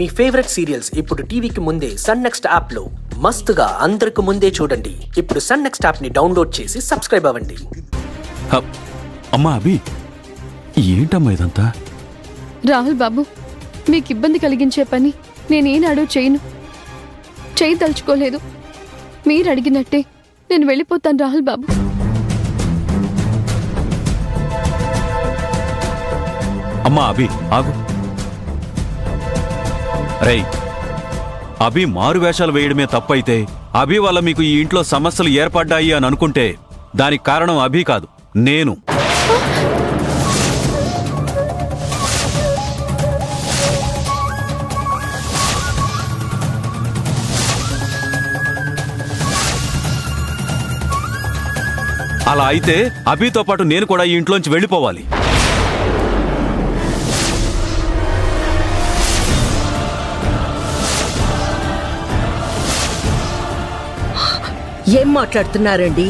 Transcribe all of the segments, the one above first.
మీ favourite serials ఇప్పుడు టీవీకి ముందే సన్ నెక్స్ట్ యాప్ లో మస్తుగా అందరికి ముందే చూడండి. ఇప్పుడు సన్ నెక్స్ట్ యాప్ ని డౌన్లోడ్ చేసి సబ్స్క్రైబ్ అవ్వండి. అమ్మా అభి, ఏంటమ్మా ఇదంతా? రాహుల్ బాబు, మీకు ఇబ్బంది కలిగించే పని నేనేనాడో చేయదలుచుకోలేదు. మీరు అడిగినట్టే నేను వెళ్ళిపోతాను రాహుల్ బాబు. అమ్మా అభి, ఆగు. రేయ్, అభి మారు వేషాలు వేయడమే తప్పైతే, అభి వల్ల మీకు ఈ ఇంట్లో సమస్యలు ఏర్పడ్డాయి అని అనుకుంటే దానికి కారణం అభి కాదు, నేను. అలా అయితే అభితో పాటు నేను కూడా ఈ ఇంట్లోంచి వెళ్ళిపోవాలి. ఏం మాట్లాడుతున్నారండి?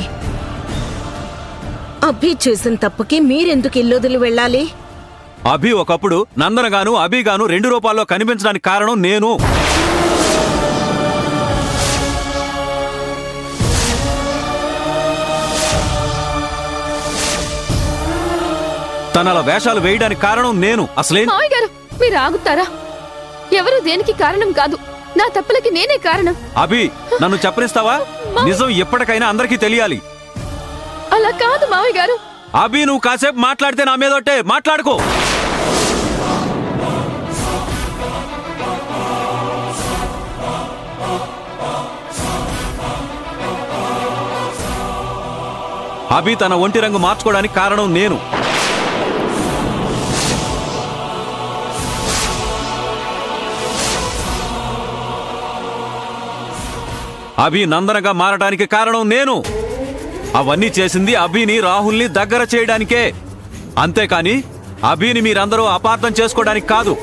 అభి చేసిన తప్పుకి మీరెందుకు ఇల్లొదిలి వెళ్ళాలి? అభి ఒకప్పుడు నందనగాను అభిగాను 2 రూపాల్లో కనిపించడానికి కారణం నేను. తనల వేషాలు వేయడానికి కారణం నేను. అసలే మీరు ఆగుతారా? ఎవరు దేనికి కారణం కాదు, నా తప్పులకి నేనే కారణం. అభి, నన్ను చెప్పనిస్తావా? నిజం ఎప్పటికైనా అందరికీ తెలియాలి. అలా కాదు మావయ్య గారు. అభి, నువ్వు కాసేపు మాట్లాడితే నా మీదొట్టే మాట్లాడుకో. అభి తన ఒంటి రంగు మార్చుకోవడానికి కారణం నేను. అభి నందనగా మారడానికి కారణం నేను. అవన్నీ చేసింది అభిని రాహుల్ని దగ్గర చేయడానికే, అంతేకాని అభిని మీరందరూ అపార్థం చేసుకోవడానికి కాదు.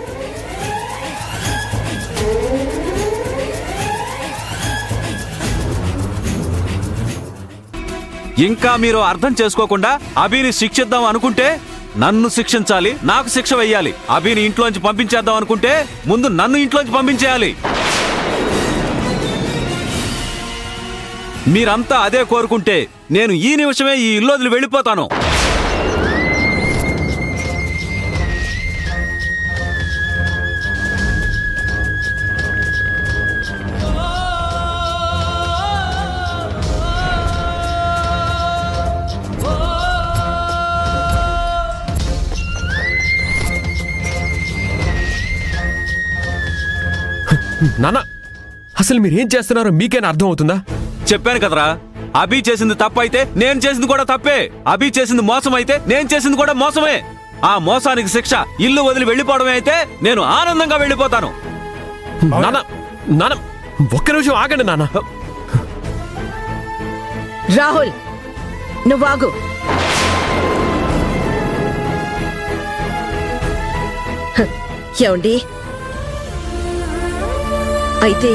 ఇంకా మీరు అర్థం చేసుకోకుండా అభిని శిక్షిద్దాం అనుకుంటే నన్ను శిక్షించాలి, నాకు శిక్ష వెయ్యాలి. అభిని ఇంట్లోంచి పంపించేద్దాం అనుకుంటే ముందు నన్ను ఇంట్లోంచి పంపించేయాలి. మీరంతా అదే కోరుకుంటే నేను ఈ నిమిషమే ఈ ఇల్లు వదిలి వెళ్ళిపోతాను. నాన్న, అసలు మీరేం చేస్తున్నారో మీకైనా అర్థం అవుతుందా? చెప్పాను కదరా, అభి చేసింది తప్పైతే నేను చేసింది కూడా తప్పే. అభి చేసింది మోసం అయితే నేను చేసింది కూడా మోసమే. ఆ మోసానికి శిక్ష ఇల్లు వదిలి వెళ్ళిపోవడమే అయితే నేను ఆనందంగా వెళ్ళిపోతాను. నాన్న, నాన్న, ఒక్క నిమిషం ఆగండి నాన్న. రాహుల్, నువ్వాగు. ఏమండి, అయితే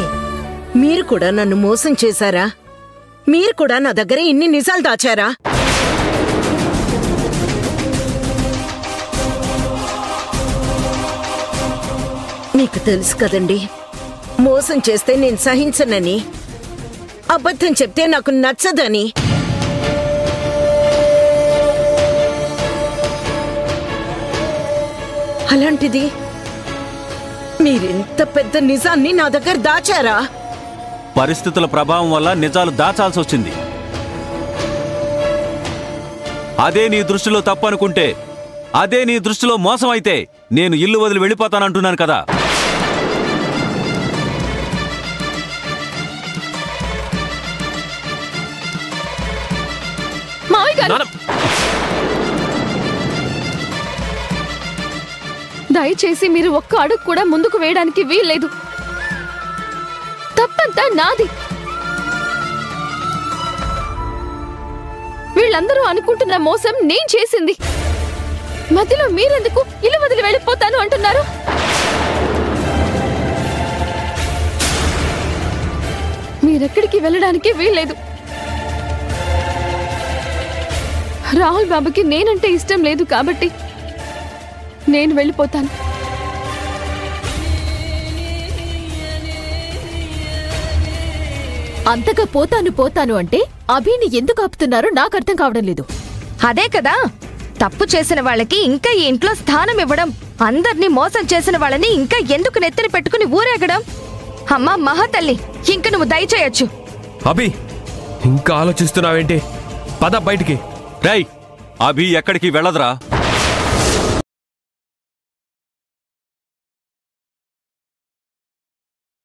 మీరు కూడా నన్ను మోసం చేశారా? మీరు కూడా నా దగ్గర ఇన్ని నిజాలు దాచారా? మీకు తెలుసు కదండి, మోసం చేస్తే నేను సహించనని, అబద్ధం చెప్తే నాకు నచ్చదని. అలాంటిది మీరింత పెద్ద నిజాన్ని నా దగ్గర దాచారా? పరిస్థితుల ప్రభావం వల్ల నిజాలు దాచాల్సి వచ్చింది. అదే నీ దృష్టిలో తప్పనుకుంటే, అదే నీ దృష్టిలో మోసం అయితే నేను ఇల్లు వదిలి వెళ్ళిపోతానంటున్నాను కదా. దయచేసి మీరు ఒక్క అడుగు కూడా ముందుకు వేయడానికి వీల్లేదు. తప్పంతా నాది. వీళ్ళందరూ అనుకుంటున్న మోసం నేను చేసింది. మధ్యలో మీరెందుకు ఇల్లు వదిలి వెళ్ళిపోతాను అంటున్నారు? మీరెక్కడికి వెళ్ళడానికి వీల్లేదు. రాహుల్ బాబుకి నేనంటే ఇష్టం లేదు కాబట్టి నేను వెళ్ళిపోతాను. అంతగా పోతాను అంటే అభిని ఎందుకు ఆపుతున్నారో నాకు అర్థం కావడం లేదు. అదే కదా, తప్పు చేసిన వాళ్ళకి ఇంకా ఈ ఇంట్లో స్థానం ఇవ్వడం, అందర్నీ మోసం చేసిన వాళ్ళని ఇంకా ఎందుకు నెత్తిన పెట్టుకుని ఊరేగడం? అమ్మా మహాతల్లి, ఇంక నువ్వు దయచేయొచ్చు. అభి, ఇంకా ఆలోచిస్తున్నావేంటి? పద బయటికి. రేయ్, అభి ఎక్కడికి వెళ్ళదురా.